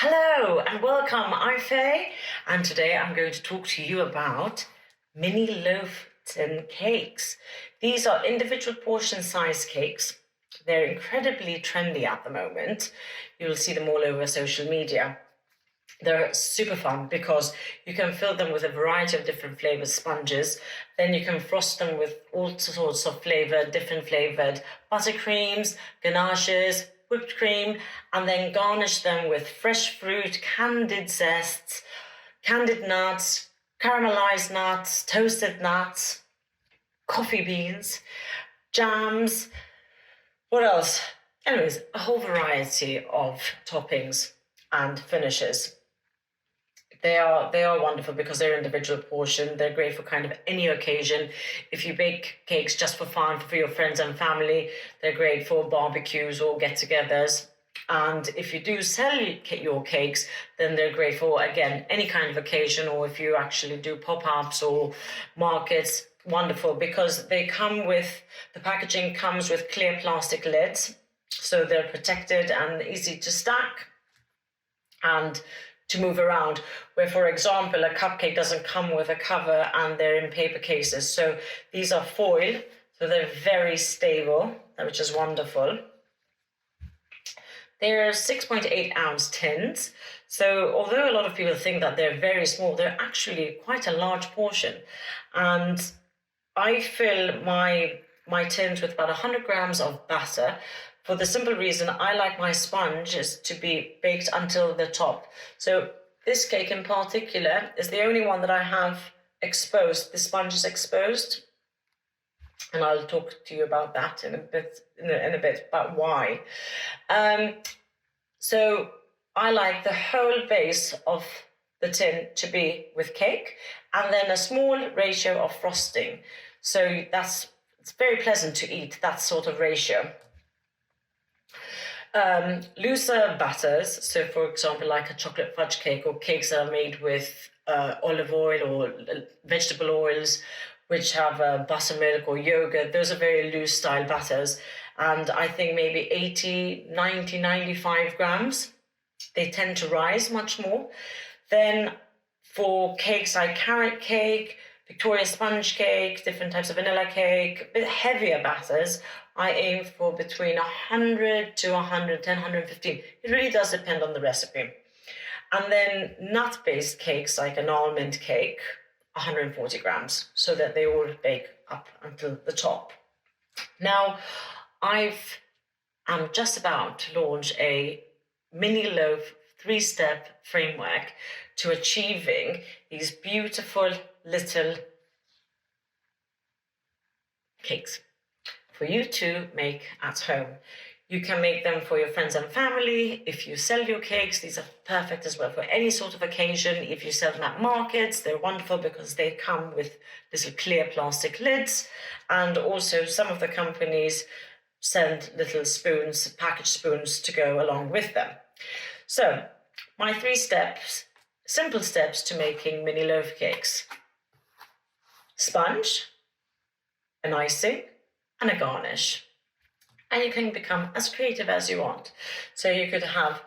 Hello and welcome, I'm Faye, and today I'm going to talk to you about mini loaf tin cakes. These are individual portion size cakes. They're incredibly trendy at the moment. You'll see them all over social media. They're super fun because you can fill them with a variety of different flavored sponges. Then you can frost them with all sorts of different flavored buttercreams, ganaches, whipped cream, and then garnish them with fresh fruit, candied zests, candied nuts, caramelized nuts, toasted nuts, coffee beans, jams. What else? Anyways, a whole variety of toppings and finishes. They are wonderful because they're individual portion. They're great for kind of any occasion. If you bake cakes just for fun, for your friends and family, they're great for barbecues or get-togethers. And if you do sell your cakes, then they're great for, again, any kind of occasion, or if you actually do pop-ups or markets, wonderful, because the packaging comes with clear plastic lids, so they're protected and easy to stack and to move around, where, for example, a cupcake doesn't come with a cover and they're in paper cases. So these are foil, so they're very stable, which is wonderful. They're 6.8 ounce tins. So although a lot of people think that they're very small, they're actually quite a large portion. And I fill my tins with about 100 grams of batter, for the simple reason I like my sponges to be baked until the top. So this cake in particular is the only one that I have exposed. The sponge is exposed, and I'll talk to you about that in a bit about why. So I like the whole base of the tin to be with cake, and then a small ratio of frosting. So it's very pleasant to eat, that sort of ratio. Looser batters, so for example, like a chocolate fudge cake or cakes that are made with olive oil or vegetable oils, which have buttermilk or yogurt, those are very loose style batters. And I think maybe 80, 90, 95 grams. They tend to rise much more. Then for cakes like carrot cake, Victoria sponge cake, different types of vanilla cake, a bit heavier batters, I aim for between 100 to 110, 115. It really does depend on the recipe. And then nut-based cakes like an almond cake, 140 grams, so that they all bake up until the top. Now, I'm just about to launch a mini loaf 3-step framework to achieving these beautiful little cakes for you to make at home. You can make them for your friends and family. If you sell your cakes, these are perfect as well for any sort of occasion. If you sell them at markets, they're wonderful because they come with little clear plastic lids. And also some of the companies send little spoons, packaged spoons, to go along with them. So my 3 steps, simple steps to making mini loaf cakes: sponge, an icing, and a garnish. And you can become as creative as you want. So you could have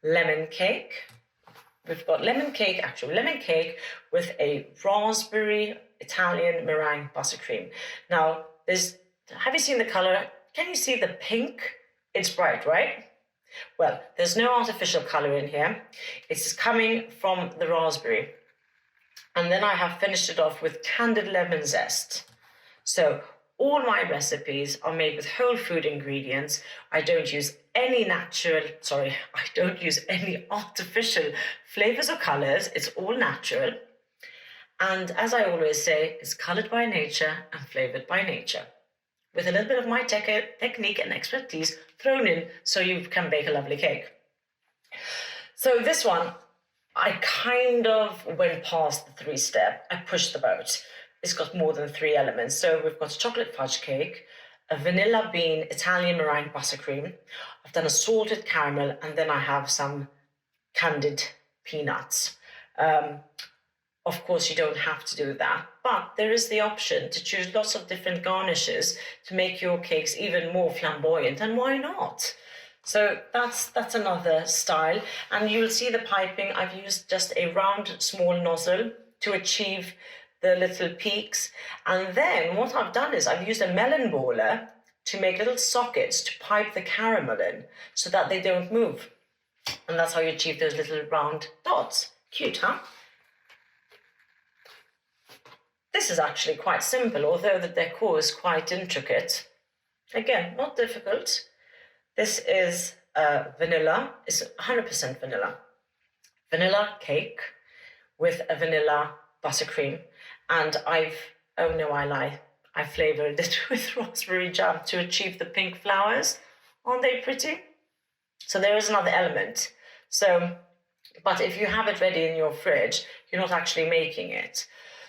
lemon cake. We've got lemon cake with a raspberry Italian meringue buttercream. Now, have you seen the color? Can you see the pink? It's bright, right? Well, there's no artificial color in here. It's coming from the raspberry. And then I have finished it off with candied lemon zest. So all my recipes are made with whole food ingredients. I don't use any artificial flavors or colors. It's all natural. And as I always say, it's colored by nature and flavored by nature, with a little bit of my technique and expertise thrown in so you can bake a lovely cake. So this one, I kind of went past the 3-step. I pushed the boat. It's got more than 3 elements. So we've got a chocolate fudge cake, a vanilla bean Italian meringue buttercream. I've done a salted caramel, and then I have some candied peanuts. Of course, you don't have to do that, but there is the option to choose lots of different garnishes to make your cakes even more flamboyant, and why not? So that's another style. And you'll see the piping. I've used just a round, small nozzle to achieve the little peaks. And then what I've done is I've used a melon baller to make little sockets to pipe the caramel in so that they don't move. And that's how you achieve those little round dots. Cute, huh? This is actually quite simple, although the decor is quite intricate. Again, not difficult. This is vanilla. It's 100% vanilla. Vanilla cake with a vanilla buttercream. And oh no, I lie. I flavoured it with raspberry jam to achieve the pink flowers. Aren't they pretty? So there is another element. So, but if you have it ready in your fridge, you're not actually making it.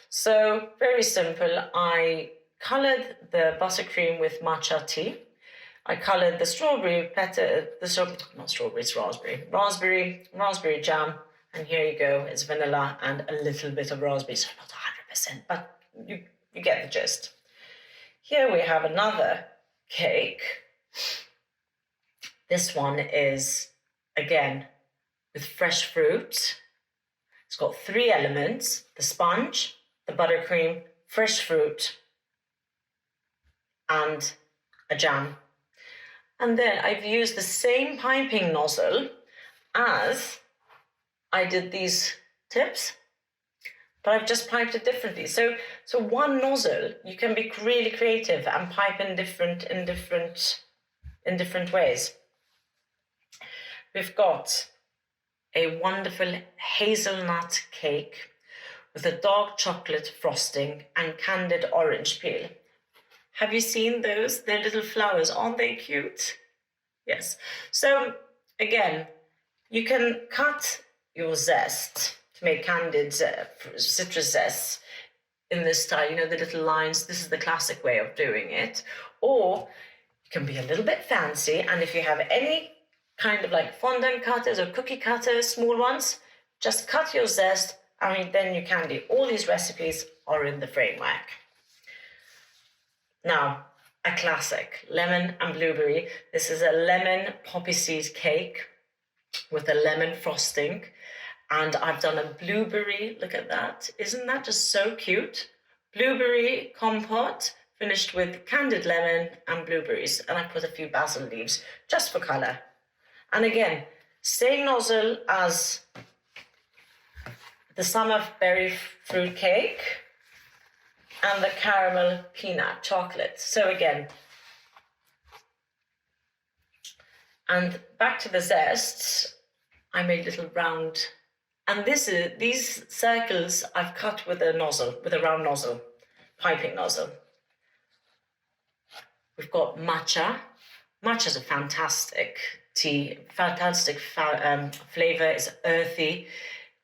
So very simple. I coloured the buttercream with matcha tea. I coloured the strawberry raspberry jam, and here you go. It's vanilla and a little bit of raspberry, so not 100%, but you get the gist. Here we have another cake. This one is, again, with fresh fruit. It's got 3 elements: the sponge, the buttercream, fresh fruit, and a jam. And then I've used the same piping nozzle as I did these tips, but I've just piped it differently. So one nozzle, you can be really creative and pipe in different ways. We've got a wonderful hazelnut cake with a dark chocolate frosting and candied orange peel. Have you seen those? They're little flowers. Aren't they cute? Yes. So again, you can cut your zest to make candied citrus zest in this style. You know, the little lines. This is the classic way of doing it. Or you can be a little bit fancy. And if you have any kind of like fondant cutters or cookie cutters, small ones, just cut your zest. Then you can do. All these recipes are in the framework. Now, a classic, lemon and blueberry. This is a lemon poppy seed cake with a lemon frosting. And I've done a blueberry, look at that. Isn't that just so cute? Blueberry compote finished with candied lemon and blueberries. And I put a few basil leaves just for colour. And again, same nozzle as the summer berry fruit cake and the caramel peanut chocolate. So again, and back to the zest, I made little round, and these circles I've cut with a nozzle, with a round nozzle, piping nozzle. We've got matcha. Matcha is a fantastic tea, fantastic flavour. It's earthy.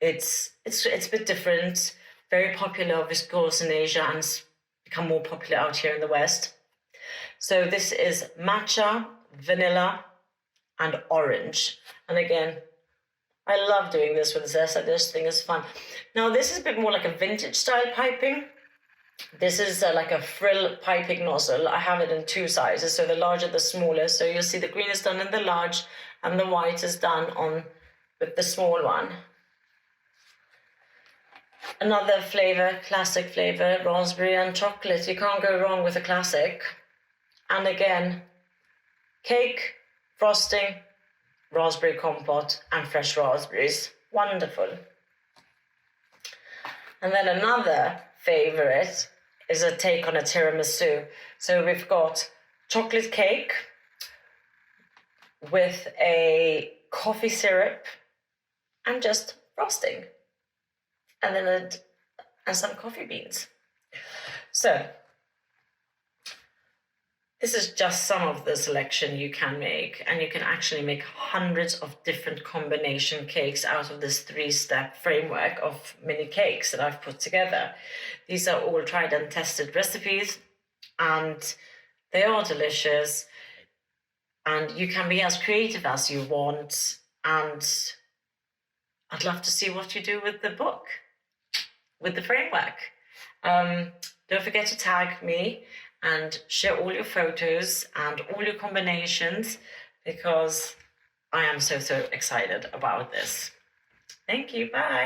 It's a bit different, very popular, of course, in Asia, and it's become more popular out here in the West. So this is matcha, vanilla, and orange. And again, I love doing this with zest. I just think it's fun. Now, this is a bit more like a vintage style piping. This is like a frill piping nozzle. I have it in 2 sizes, so the larger, the smaller. So you'll see the green is done in the large, and the white is done with the small one. Another flavour, classic flavour, raspberry and chocolate. You can't go wrong with a classic. And again, cake, frosting, raspberry compote, and fresh raspberries. Wonderful. And then another favourite is a take on a tiramisu. So we've got chocolate cake with a coffee syrup and just frosting. And then and some coffee beans. So this is just some of the selection you can make, and you can actually make hundreds of different combination cakes out of this 3-step framework of mini cakes that I've put together. These are all tried and tested recipes, and they are delicious, and you can be as creative as you want, and I'd love to see what you do with the book, with the framework. Don't forget to tag me and share all your photos and all your combinations, because I am so excited about this. Thank you. Bye.